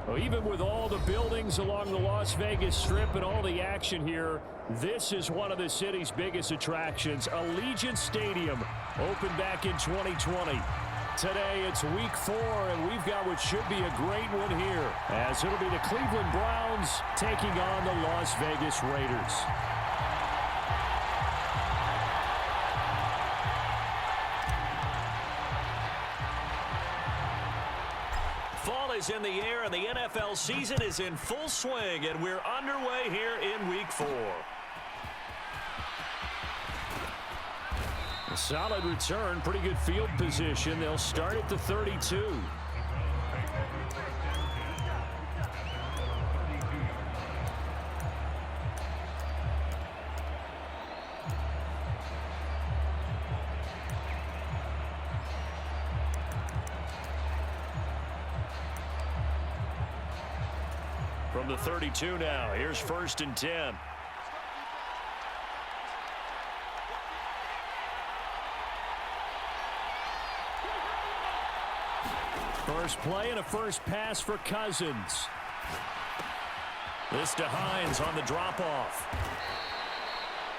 Well, even with all the buildings along the Las Vegas Strip and all the action here, this is one of the city's biggest attractions. Allegiant Stadium opened back in 2020. Today it's week 4, and we've got what should be a great one here, as it'll be the Cleveland Browns taking on the Las Vegas Raiders. Fall is in the air, and the NFL season is in full swing, and we're underway here in week 4. A solid return, pretty good field position. They'll start at the 32. From the 32 now, here's 1st and 10. First play and a first pass for Cousins. This to Hines on the drop-off.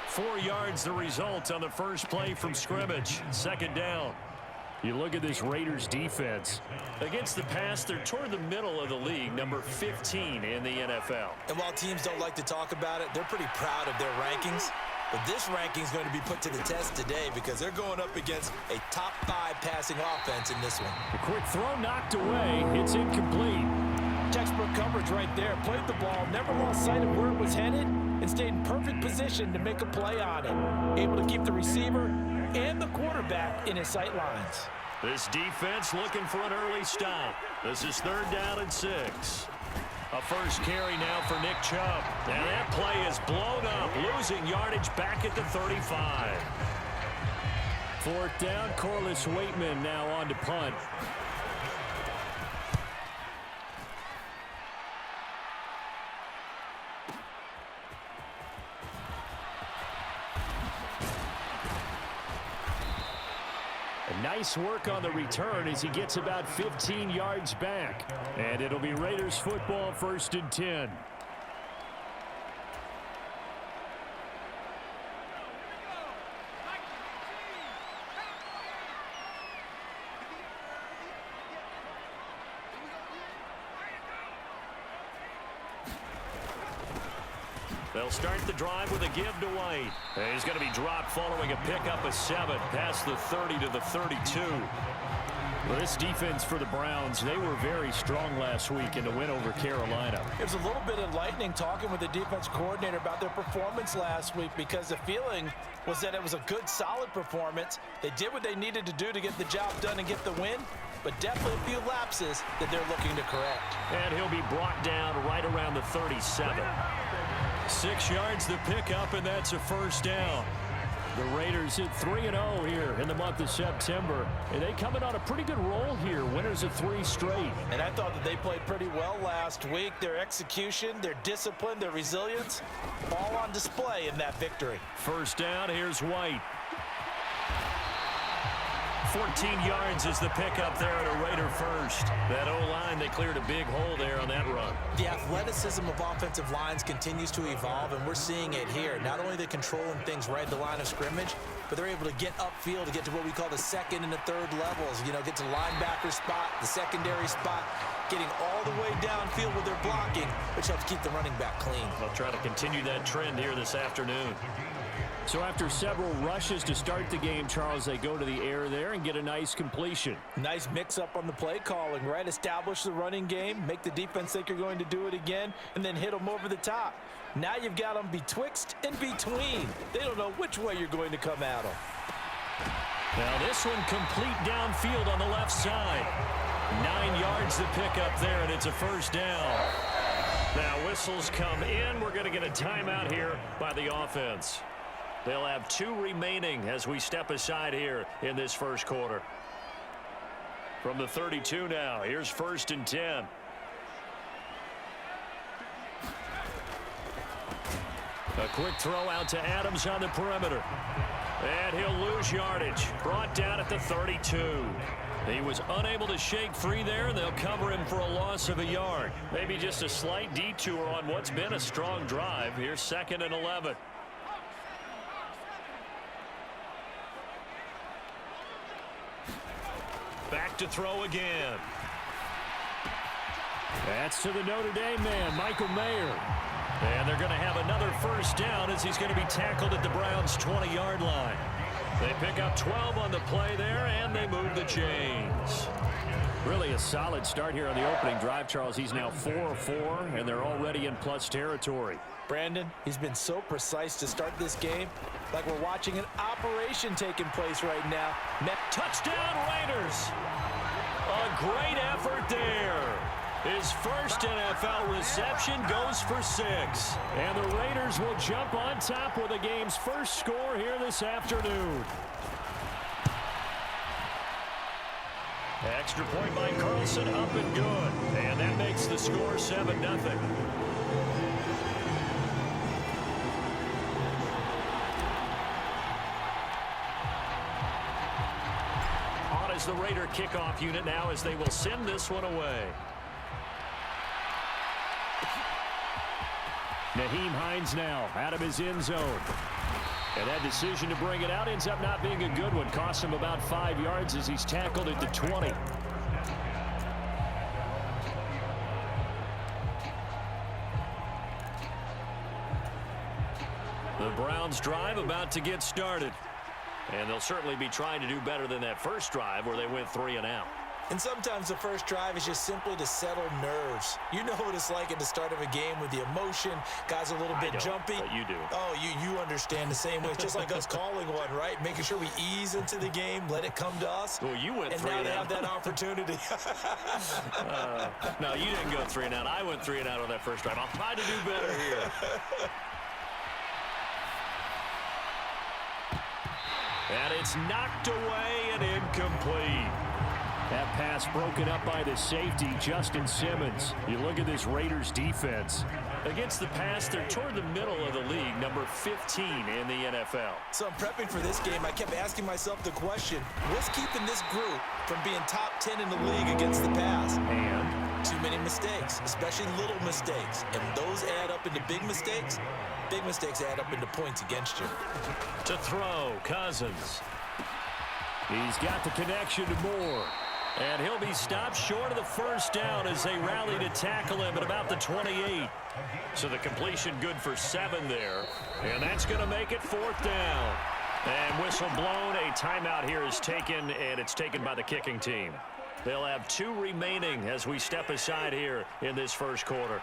4 yards the result on the first play from scrimmage. 2nd down. You look at this Raiders defense. Against the pass, they're toward the middle of the league, number 15 in the NFL. And while teams don't like to talk about it, they're pretty proud of their rankings. But this ranking is going to be put to the test today because they're going up against a top 5 passing offense in this one. A quick throw knocked away. It's incomplete. Textbook coverage right there. Played the ball, never lost sight of where it was headed, and stayed in perfect position to make a play on it. Able to keep the receiver and the quarterback in his sight lines. This defense looking for an early stop. This is 3rd down and 6. A first carry now for Nick Chubb. And that play is blown up, losing yardage back at the 35. 4th down, Corliss Waitman now on to punt. Nice work on the return as he gets about 15 yards back. And it'll be Raiders football, 1st and 10. They'll start the drive with a give to White. And he's going to be dropped following a pickup of 7 past the 30 to the 32. Well, this defense for the Browns, they were very strong last week in the win over Carolina. It was a little bit enlightening talking with the defense coordinator about their performance last week because the feeling was that it was a good, solid performance. They did what they needed to do to get the job done and get the win, but definitely a few lapses that they're looking to correct. And he'll be brought down right around the 37. 6 yards the pickup, and that's a first down. The Raiders hit 3-0 here in the month of September, and they coming on a pretty good roll here, winners of 3 straight. And I thought that they played pretty well last week. Their execution, their discipline, their resilience, all on display in that victory. First down, here's White. 14 yards is the pickup there at a Raider first. That O-line, they cleared a big hole there on that run. The athleticism of offensive lines continues to evolve, and we're seeing it here. Not only are they controlling things right at the line of scrimmage, but they're able to get upfield to get to what we call the 2nd and the 3rd levels. You know, get to the linebacker spot, the secondary spot, getting all the way downfield with their blocking, which helps keep the running back clean. They'll try to continue that trend here this afternoon. So after several rushes to start the game, Charles, they go to the air there and get a nice completion. Nice mix-up on the play calling, right? Establish the running game, make the defense think you're going to do it again, and then hit them over the top. Now you've got them betwixt and between. They don't know which way you're going to come at them. Now this one complete downfield on the left side. 9 yards the pickup there, and it's a first down. Now whistles come in. We're going to get a timeout here by the offense. They'll have 2 remaining as we step aside here in this first quarter. From the 32 now, here's 1st and 10. A quick throw out to Adams on the perimeter. And he'll lose yardage. Brought down at the 32. He was unable to shake free there. They'll cover him for a loss of a yard. Maybe just a slight detour on what's been a strong drive. Here's 2nd and 11. Back to throw again. That's to the Notre Dame man, Michael Mayer. And they're going to have another first down as he's going to be tackled at the Browns' 20-yard line. They pick up 12 on the play there, and they move the chains. Really a solid start here on the opening drive, Charles. He's now 4 of 4, and they're already in plus territory. Brandon, he's been so precise to start this game, like we're watching an operation taking place right now. Touchdown, Raiders! A great effort there. His first NFL reception goes for 6. And the Raiders will jump on top with the game's first score here this afternoon. Extra point by Carlson, up and good. And that makes the score 7-0. On is the Raider kickoff unit now as they will send this one away. Nyheim Hines now out of his end zone. And that decision to bring it out ends up not being a good one. Costs him about 5 yards as he's tackled at the 20. The Browns drive about to get started. And they'll certainly be trying to do better than that first drive where they went 3 and out. And sometimes the first drive is just simply to settle nerves. You know what it's like at the start of a game with the emotion. Guys are a little bit jumpy. But you do. Oh, you understand the same way. It's just like us calling one, right? Making sure we ease into the game, let it come to us. Well, you went 3 and and now they out. have that opportunity. No, you didn't go 3 and out. I went 3 and out on that first drive. I'll try to do better here. And it's knocked away and incomplete. That pass broken up by the safety, Justin Simmons. You look at this Raiders defense. Against the pass, they're toward the middle of the league, number 15 in the NFL. So I'm prepping for this game. I kept asking myself the question, what's keeping this group from being top 10 in the league against the pass? And too many mistakes, especially little mistakes. And those add up into big mistakes. Big mistakes add up into points against you. To throw, Cousins. He's got the connection to Moore. And he'll be stopped short of the first down as they rally to tackle him at about the 28. So the completion good for 7 there. And that's going to make it 4th down. And whistle blown. A timeout here is taken, and it's taken by the kicking team. They'll have 2 remaining as we step aside here in this first quarter.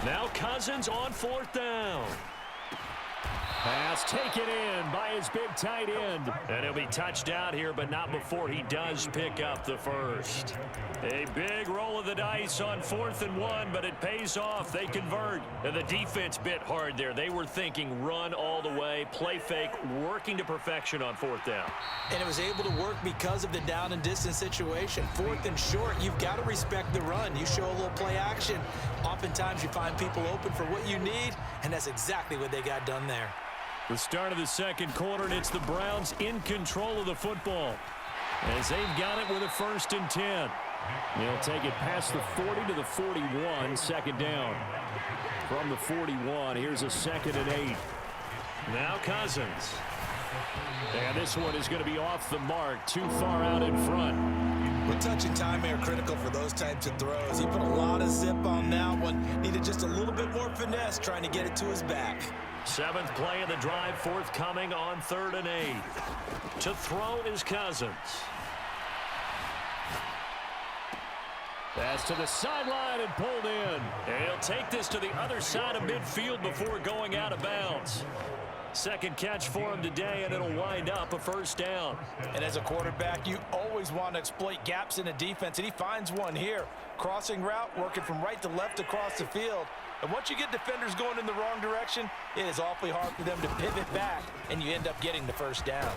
Now Cousins on 4th down. Pass taken in by his big tight end. And he'll be touched out here, but not before he does pick up the first. A big roll of the dice on 4th and 1, but it pays off. They convert. And the defense bit hard there. They were thinking run all the way, play fake, working to perfection on 4th down. And it was able to work because of the down and distance situation. 4th and short, you've got to respect the run. You show a little play action. Oftentimes you find people open for what you need, and that's exactly what they got done there. The start of the second quarter, and it's the Browns in control of the football as they've got it with a 1st and 10. They'll take it past the 40 to the 41, 2nd down. From the 41, here's a 2nd and 8. Now Cousins. And this one is going to be off the mark, too far out in front. But touch and time are critical for those types of throws. He put a lot of zip on that one. Needed just a little bit more finesse trying to get it to his back. 7th play of the drive forthcoming on 3rd and 8. To throw is Cousins. Pass to the sideline and pulled in. And he'll take this to the other side of midfield before going out of bounds. Second catch for him today, and it'll wind up a 1st down. And as a quarterback, you always want to exploit gaps in the defense, and he finds one here. Crossing route, working from right to left across the field. And once you get defenders going in the wrong direction, it is awfully hard for them to pivot back, and you end up getting the 1st down.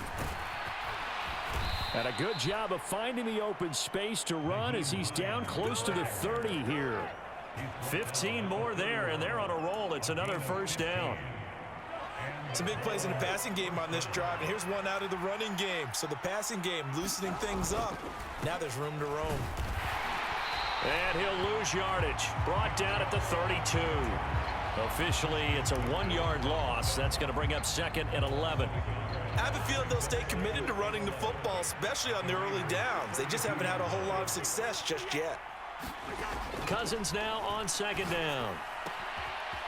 And a good job of finding the open space to run as he's down close to the 30 here. 15 more there, and they're on a roll. It's another first down. Some big plays in the passing game on this drive, and here's one out of the running game. So the passing game loosening things up. Now there's room to roam. And he'll lose yardage. Brought down at the 32. Officially, it's a 1-yard loss. That's going to bring up 2nd and 11. I have a feeling they'll stay committed to running the football, especially on the early downs. They just haven't had a whole lot of success just yet. Cousins now on 2nd down.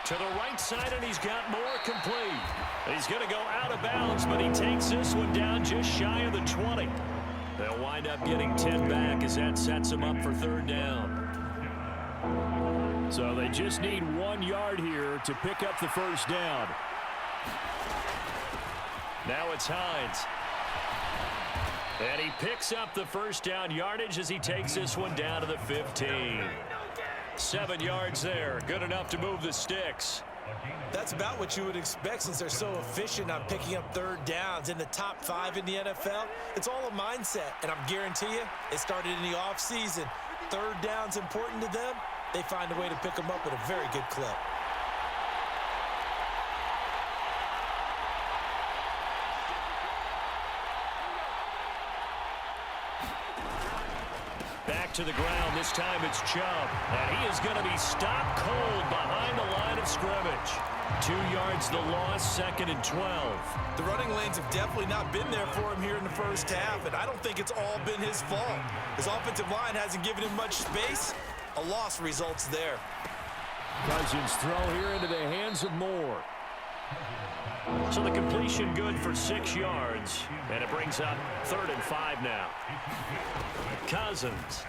To the right side, and he's got more complete. He's going to go out of bounds, but he takes this one down just shy of the 20. They'll wind up getting 10 back as that sets him up for 3rd down. So they just need 1 yard here to pick up the first down. Now it's Hines. And he picks up the first down yardage as he takes this one down to the 15. 7 yards there. Good enough to move the sticks. That's about what you would expect since they're so efficient on picking up 3rd downs. In the top 5 in the NFL, it's all a mindset. And I'm guarantee you, it started in the offseason. 3rd down's important to them. They find a way to pick them up at a very good clip. Back to the ground. This time it's Chubb. And he is going to be stopped cold behind the line of scrimmage. 2 yards the loss, 2nd and 12. The running lanes have definitely not been there for him here in the first half, and I don't think it's all been his fault. His offensive line hasn't given him much space. A loss results there. Cousins throw here into the hands of Moore. So the completion good for 6 yards, and it brings up 3rd and 5 now. Cousins.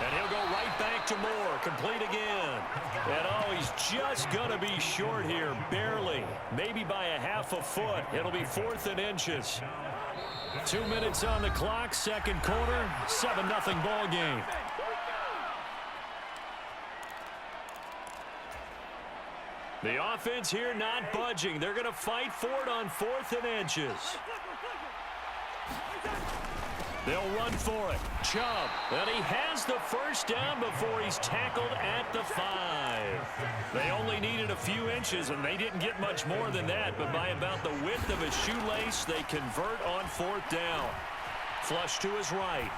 And he'll go right back to Moore. Complete again. And oh, he's just going to be short here, barely. Maybe by a half a foot. It'll be 4th and inches. 2 minutes on the clock, 2nd quarter, 7-0 ball game. The offense here not budging. They're going to fight for it on 4th and inches. They'll run for it. Chubb. And he has the first down before he's tackled at the 5. They only needed a few inches, and they didn't get much more than that. But by about the width of a shoelace, they convert on 4th down. Flush to his right.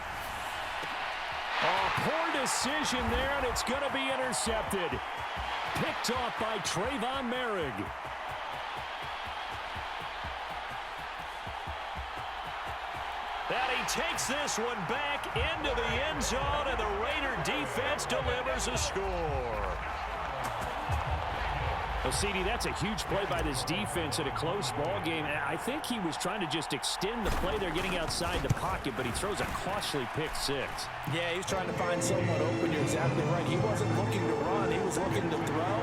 Oh, poor decision there, and it's going to be intercepted. Picked off by Trayvon Merrick. And he takes this one back into the end zone, and the Raider defense delivers a score. Well, CD, that's a huge play by this defense in a close ball game. I think he was trying to just extend the play. They're getting outside the pocket, but he throws a costly pick 6. Yeah, he was trying to find someone open. You're exactly right. He wasn't looking to run. He was looking to throw.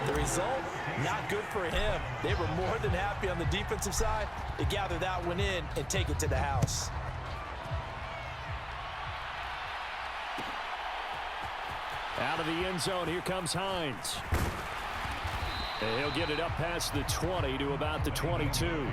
The result, not good for him. They were more than happy on the defensive side to gather that one in and take it to the house. Out of the end zone, here comes Hines. And he'll get it up past the 20 to about the 22.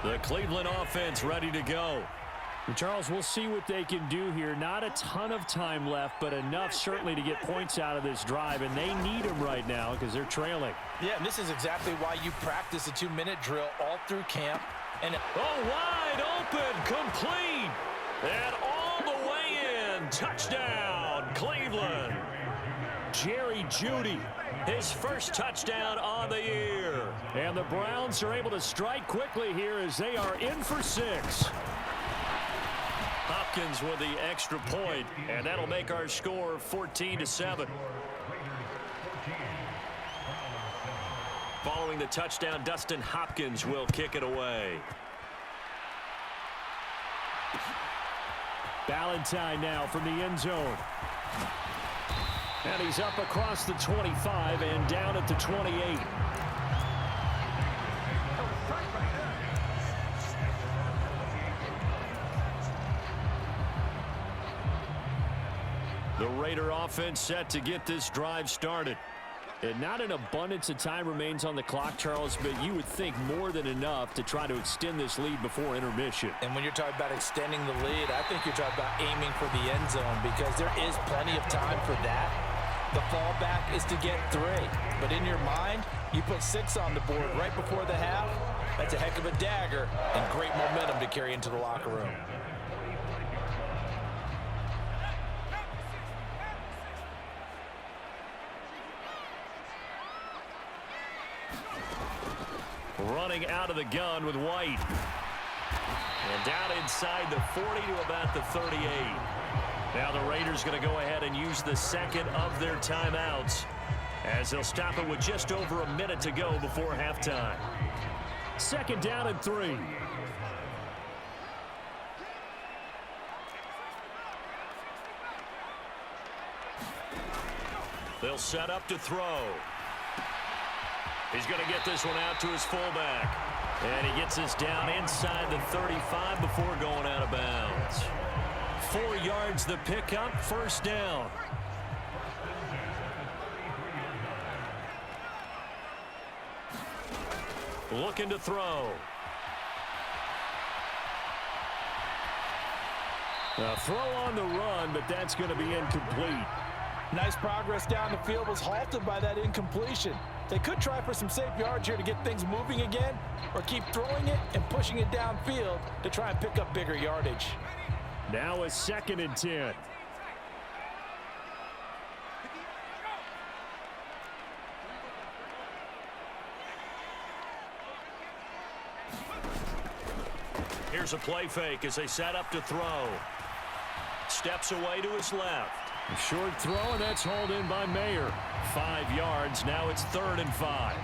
The Cleveland offense ready to go. And Charles, we'll see what they can do here. Not a ton of time left, but enough certainly to get points out of this drive, and they need them right now because they're trailing. Yeah, and this is exactly why you practice a 2-minute drill all through camp. And wide open, complete, and all the way in. Touchdown, Cleveland. Jerry Jeudy, his first touchdown on the year. And the Browns are able to strike quickly here as they are in for 6. Hopkins with the extra point, and that'll make our score 14-7. Following the touchdown, Dustin Hopkins will kick it away. Ballantyne now from the end zone. And he's up across the 25 and down at the 28. The Raider offense set to get this drive started. And not an abundance of time remains on the clock, Charles, but you would think more than enough to try to extend this lead before intermission. And when you're talking about extending the lead, I think you're talking about aiming for the end zone because there is plenty of time for that. The fallback is to get 3. But in your mind, you put 6 on the board right before the half. That's a heck of a dagger and great momentum to carry into the locker room. Running out of the gun with White. And down inside the 40 to about the 38. Now the Raiders going to go ahead and use the second of their timeouts as they'll stop it with just over a minute to go before halftime. Second down and 3. They'll set up to throw. He's going to get this one out to his fullback. And he gets this down inside the 35 before going out of bounds. 4 yards the pickup, first down. Looking to throw. A throw on the run, but that's going to be incomplete. Nice progress down the field was halted by that incompletion. They could try for some safe yards here to get things moving again, or keep throwing it and pushing it downfield to try and pick up bigger yardage. Now a 2nd and 10. Here's a play fake as they set up to throw. Steps away to his left. A short throw, and that's hauled in by Mayer. 5 yards. Now it's 3rd and 5.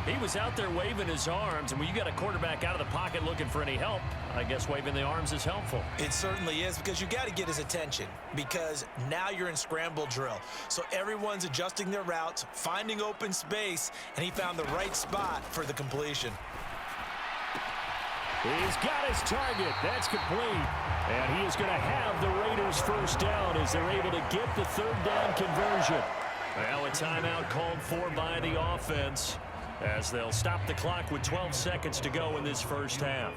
He was out there waving his arms, and when you got a quarterback out of the pocket looking for any help, I guess waving the arms is helpful. It certainly is, because you got to get his attention, because now you're in scramble drill. So everyone's adjusting their routes, finding open space, and he found the right spot for the completion. He's got his target. That's complete. And he is going to have the Raiders first down as they're able to get the 3rd down conversion. Now a timeout called for by the offense as they'll stop the clock with 12 seconds to go in this first half.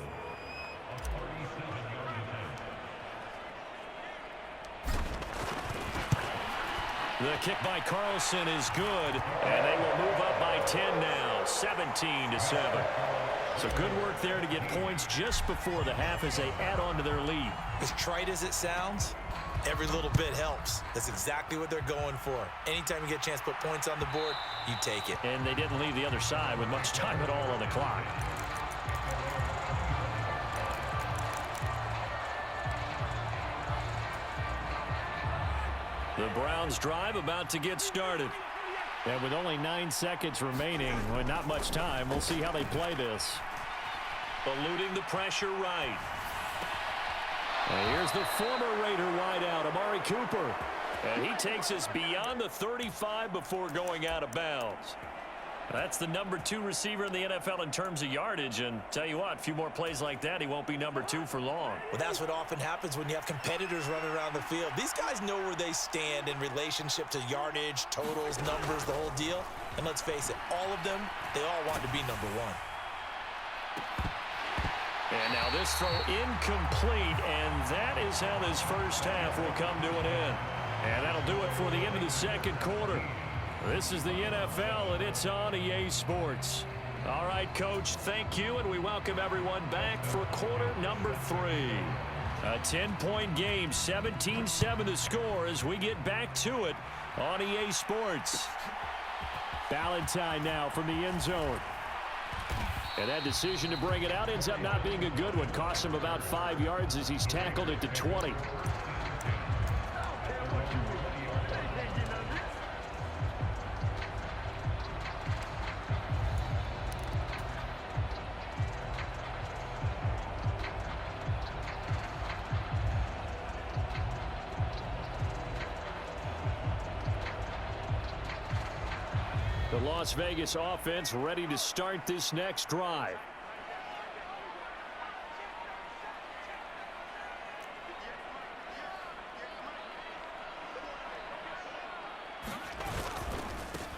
The kick by Carlson is good, and they will move up by 10 now, 17-7. So good work there to get points just before the half as they add on to their lead. As trite as it sounds, every little bit helps. That's exactly what they're going for. Anytime you get a chance to put points on the board, you take it. And they didn't leave the other side with much time at all on the clock. The Browns drive about to get started. And with only 9 seconds remaining, with not much time, we'll see how they play this. Eluding the pressure right. And here's the former Raider wideout, Amari Cooper. And he takes us beyond the 35 before going out of bounds. That's the number 2 receiver in the NFL in terms of yardage. And tell you what, a few more plays like that, he won't be number 2 for long. Well, that's what often happens when you have competitors running around the field. These guys know where they stand in relationship to yardage, totals, numbers, the whole deal. And let's face it, all of them, they all want to be number 1. And now this throw incomplete, and that is how this first half will come to an end. And that'll do it for the end of the second quarter. This is the NFL, and it's on EA Sports. All right, Coach, thank you, and we welcome everyone back for quarter number 3. A 10-point game, 17-7 the score as we get back to it on EA Sports. Ballantyne now from the end zone. And that decision to bring it out ends up not being a good one. Costs him about 5 yards as he's tackled it to 20. The Las Vegas offense ready to start this next drive.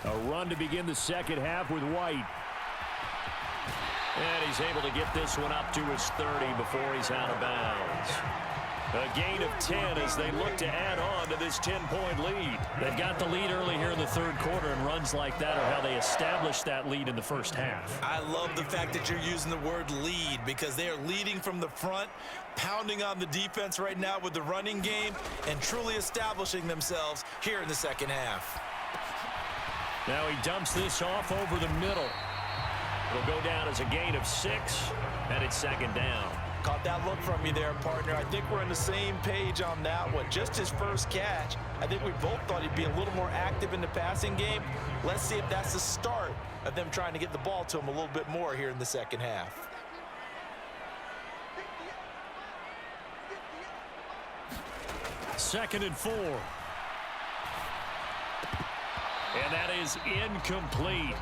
A run to begin the second half with White. And he's able to get this one up to his 30 before he's out of bounds. A gain of 10 as they look to add on to this 10-point lead. They've got the lead early here in the third quarter, and runs like that are how they established that lead in the first half. I love the fact that you're using the word lead because they are leading from the front, pounding on the defense right now with the running game, and truly establishing themselves here in the second half. Now he dumps this off over the middle. It'll go down as a gain of 6, and it's second down. Caught that look from you there, partner. I think we're on the same page on that one. Just his first catch, I think we both thought he'd be a little more active in the passing game. Let's see if that's the start of them trying to get the ball to him a little bit more here in the second half. Second and 4. And that is incomplete.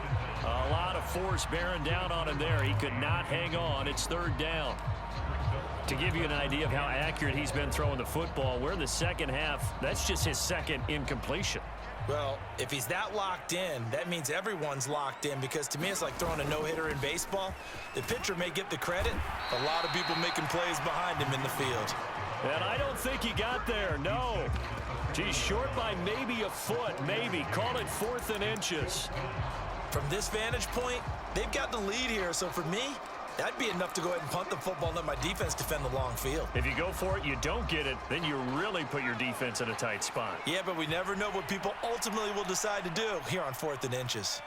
A lot of force bearing down on him there. He could not hang on. It's third down. To give you an idea of how accurate he's been throwing the football, we're in the second half. That's just his second incompletion. Well, if he's that locked in, that means everyone's locked in, because to me it's like throwing a no-hitter in baseball. The pitcher may get the credit, a lot of people making plays behind him in the field. And I don't think he got there, no. He's short by maybe a foot, maybe. Call it 4th and inches. From this vantage point, they've got the lead here, so for me, that'd be enough to go ahead and punt the football and let my defense defend the long field. If you go for it, you don't get it, then you really put your defense in a tight spot. Yeah, but we never know what people ultimately will decide to do here on 4th and inches.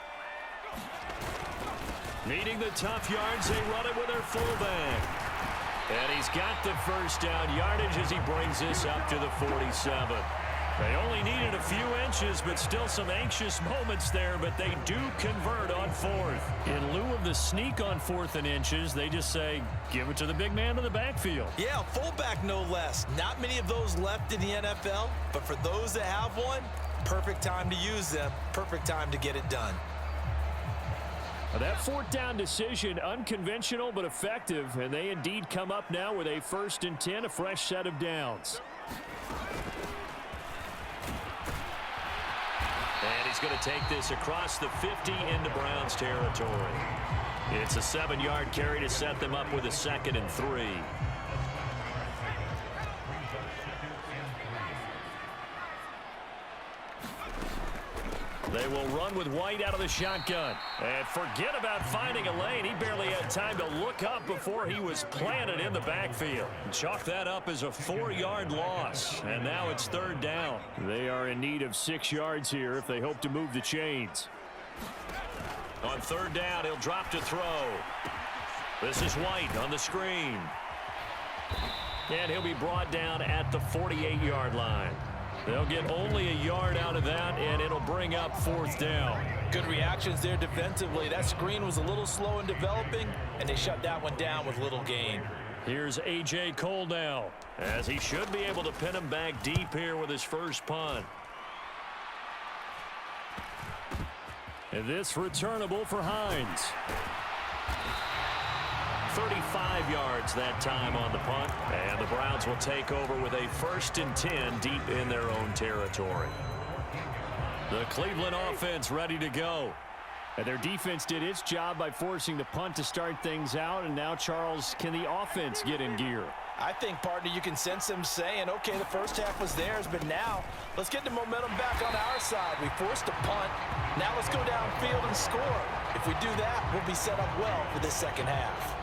Needing the tough yards, they run it with their fullback. And he's got the first down yardage as he brings this up to the 47. They only needed a few inches, but still some anxious moments there, but they do convert on 4th. In lieu of the sneak on 4th and inches, they just say, give it to the big man in the backfield. Yeah, fullback no less. Not many of those left in the NFL, but for those that have one, perfect time to use them, perfect time to get it done. That 4th down decision, unconventional but effective, and they indeed come up now with a 1st and 10, a fresh set of downs. And he's going to take this across the 50 into Browns territory. It's a 7-yard carry to set them up with a 2nd and 3. They will run with White out of the shotgun. And forget about finding a lane. He barely had time to look up before he was planted in the backfield. Chalk that up as a 4-yard loss. And now it's third down. They are in need of 6 yards here if they hope to move the chains. On third down, he'll drop to throw. This is White on the screen. And he'll be brought down at the 48-yard line. They'll get only a yard out of that, and it'll bring up 4th down. Good reactions there defensively. That screen was a little slow in developing, and they shut that one down with little gain. Here's A.J. Cole now, as he should be able to pin him back deep here with his first punt. And this returnable for Hines. 35 yards that time on the punt, and the Browns will take over with a 1st and 10 deep in their own territory. The Cleveland offense ready to go. And their defense did its job by forcing the punt to start things out, and now, Charles, can the offense get in gear? I think, partner, you can sense them saying, okay, the first half was theirs, but now let's get the momentum back on our side. We forced a punt. Now let's go downfield and score. If we do that, we'll be set up well for this second half.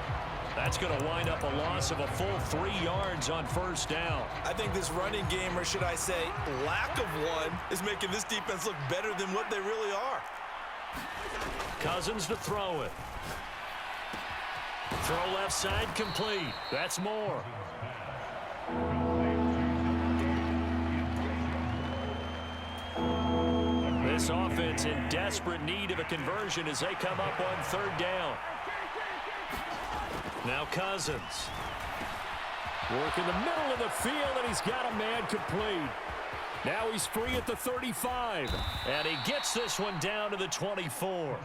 That's going to wind up a loss of a full 3 yards on first down. I think this running game, or should I say lack of one, is making this defense look better than what they really are. Cousins to throw it. Throw left side complete. That's more. This offense in desperate need of a conversion as they come up on third down. Now Cousins. Work in the middle of the field, and he's got a man complete. Now he's free at the 35. And he gets this one down to the 24.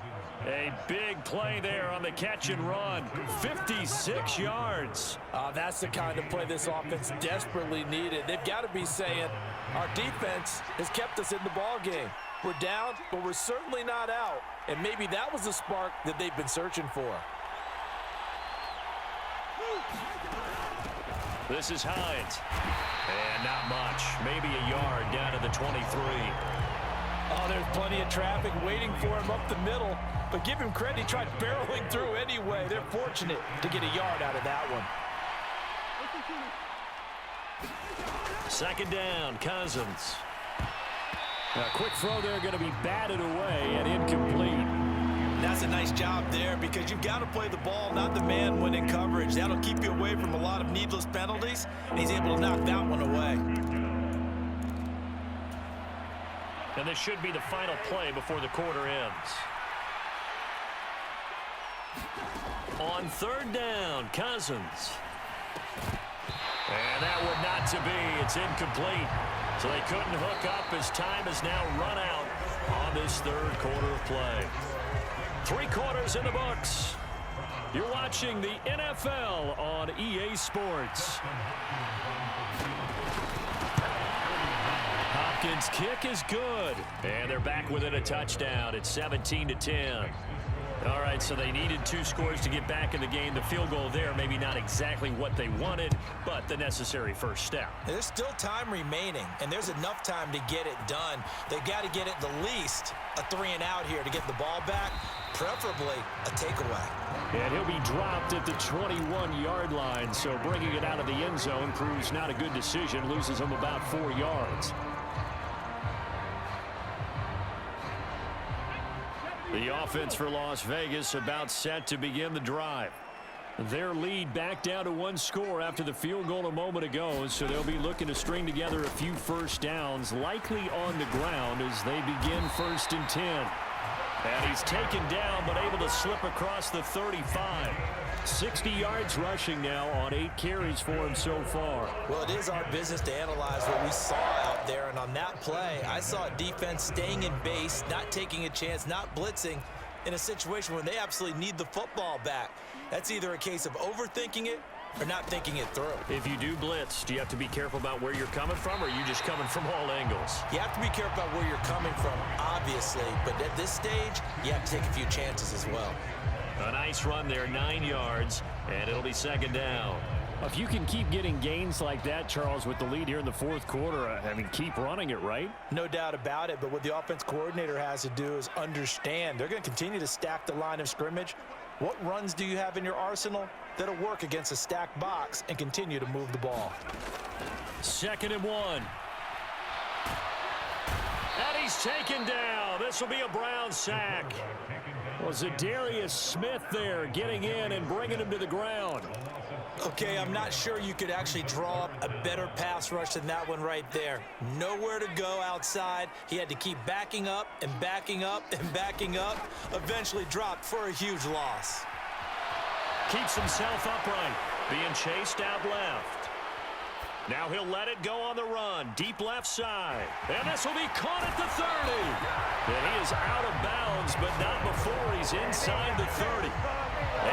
A big play there on the catch and run. 56 yards. That's the kind of play this offense desperately needed. They've got to be saying, our defense has kept us in the ball game. We're down, but we're certainly not out. And maybe that was the spark that they've been searching for. This is Hines. And not much. Maybe a yard down to the 23. Oh, there's plenty of traffic waiting for him up the middle. But give him credit, he tried barreling through anyway. They're fortunate to get a yard out of that one. Second down, Cousins. A quick throw there going to be batted away and incomplete. That's a nice job there because you've got to play the ball, not the man when in coverage. That'll keep you away from a lot of needless penalties, and he's able to knock that one away. And this should be the final play before the quarter ends. On third down, Cousins. And that would not to be. It's incomplete. So they couldn't hook up as time has now run out on this third quarter of play. 3 quarters in the books. You're watching the NFL on EA Sports. Hopkins' kick is good. And they're back within a touchdown. It's 17-10. All right, so they needed 2 scores to get back in the game. The field goal there, maybe not exactly what they wanted, but the necessary first step. There's still time remaining, and there's enough time to get it done. They've got to get at the least a 3-and-out here to get the ball back, preferably a takeaway. And he'll be dropped at the 21-yard line, so bringing it out of the end zone proves not a good decision, loses him about 4 yards. The offense for Las Vegas about set to begin the drive. Their lead back down to 1 score after the field goal a moment ago, so they'll be looking to string together a few first downs, likely on the ground as they begin 1st and 10. And he's taken down, but able to slip across the 35. 60 yards rushing now on 8 carries for him so far. Well, it is our business to analyze what we saw out there, and on that play, I saw a defense staying in base, not taking a chance, not blitzing in a situation where they absolutely need the football back. That's either a case of overthinking it or not thinking it through. If you do blitz, do you have to be careful about where you're coming from, or are you just coming from all angles? You have to be careful about where you're coming from, obviously, but at this stage, you have to take a few chances as well. A nice run there, 9 yards, and it'll be 2nd down. If you can keep getting gains like that, Charles, with the lead here in the 4th quarter, I mean, keep running it, right? No doubt about it, but what the offense coordinator has to do is understand they're going to continue to stack the line of scrimmage. What runs do you have in your arsenal that'll work against a stacked box and continue to move the ball? 2nd and 1. And he's taken down. This will be a Brown sack. Well, Zadarius Smith there getting in and bringing him to the ground. Okay, I'm not sure you could actually draw up a better pass rush than that one right there. Nowhere to go outside. He had to keep backing up and backing up and backing up. Eventually dropped for a huge loss. Keeps himself upright, being chased out left. Now he'll let it go on the run, deep left side. And this will be caught at the 30. And he is out of bounds, but not before he's inside the 30.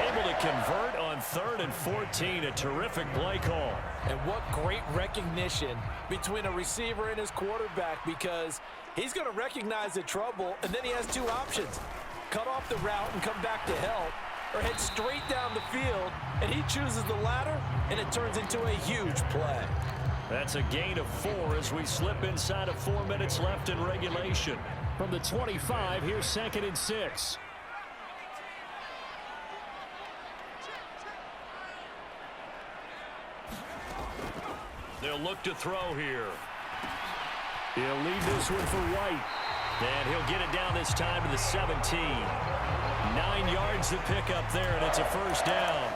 Able to convert on 3rd and 14, a terrific play call. And what great recognition between a receiver and his quarterback, because he's going to recognize the trouble, and then he has 2 options. Cut off the route and come back to help, or head straight down the field, and he chooses the latter, and it turns into a huge play. That's a gain of 4 as we slip inside of 4 minutes left in regulation. From the 25, here's 2nd and 6. They'll look to throw here. He'll leave this one for White. And he'll get it down this time to the 17. 9 yards to pick up there, and it's a 1st down.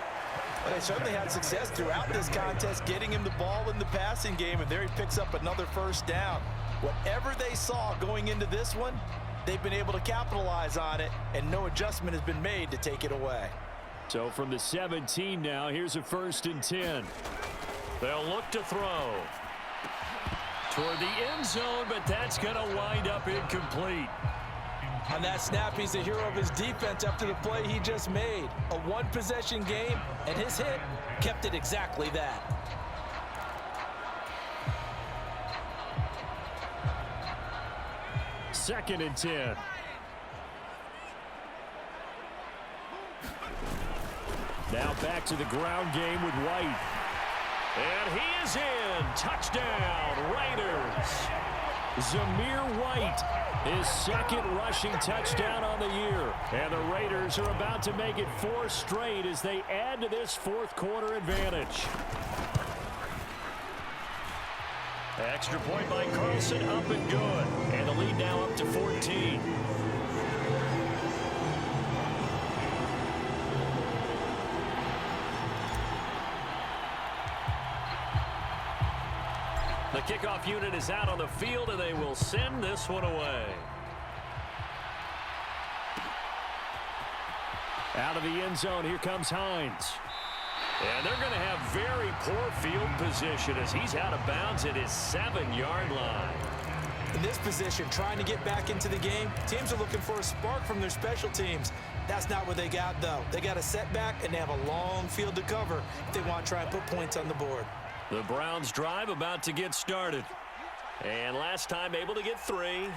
Well, they certainly had success throughout this contest, getting him the ball in the passing game, and there he picks up another 1st down. Whatever they saw going into this one, they've been able to capitalize on it, and no adjustment has been made to take it away. So from the 17 now, here's a 1st and 10. They'll look to throw. Toward the end zone, but that's going to wind up incomplete. On that snap, he's the hero of his defense after the play he just made. A one-possession game, and his hit kept it exactly that. Second and 10. Now back to the ground game with White. And he is in. Touchdown, Raiders. Zamir White, his second rushing touchdown on the year. And the Raiders are about to make it 4 straight as they add to this fourth quarter advantage. Extra point by Carlson, up and good. And the lead now up to 14. The kickoff unit is out on the field, and they will send this one away. Out of the end zone, here comes Hines. And they're going to have very poor field position as he's out of bounds at his 7-yard line. In this position, trying to get back into the game, teams are looking for a spark from their special teams. That's not what they got, though. They got a setback, and they have a long field to cover if they want to try and put points on the board. The Browns drive about to get started. And last time able to get 3.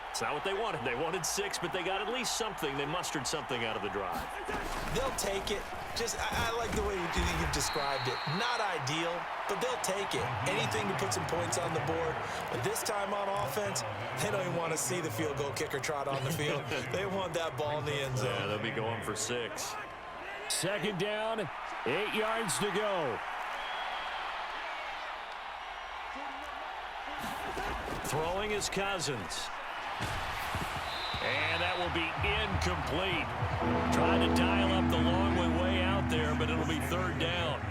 It's not what they wanted. They wanted 6, but they got at least something. They mustered something out of the drive. They'll take it. I like the way you've described it. Not ideal, but they'll take it. Anything to put some points on the board. But this time on offense, they don't even want to see the field goal kicker trot on the field. They want that ball in the end zone. Yeah, they'll be going for 6. Second down, 8 yards to go. Throwing is Cousins. And that will be incomplete. Trying to dial up the long way out there, but it'll be third down.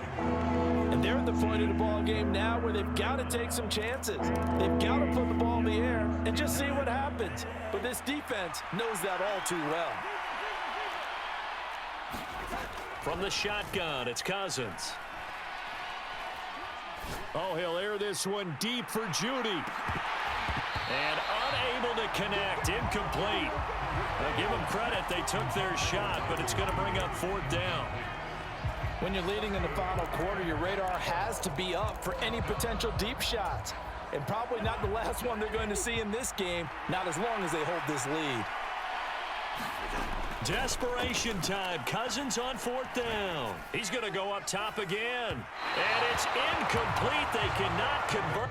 And they're at the point of the ball game now where they've got to take some chances. They've got to put the ball in the air and just see what happens. But this defense knows that all too well. From the shotgun, it's Cousins. Oh, he'll air this one deep for Judy. And unable to connect, incomplete. Now give them credit, they took their shot, but it's going to bring up fourth down. When you're leading in the final quarter, your radar has to be up for any potential deep shots. And probably not the last one they're going to see in this game, not as long as they hold this lead. Desperation time. Cousins on fourth down. He's going to go up top again. And it's incomplete. They cannot convert.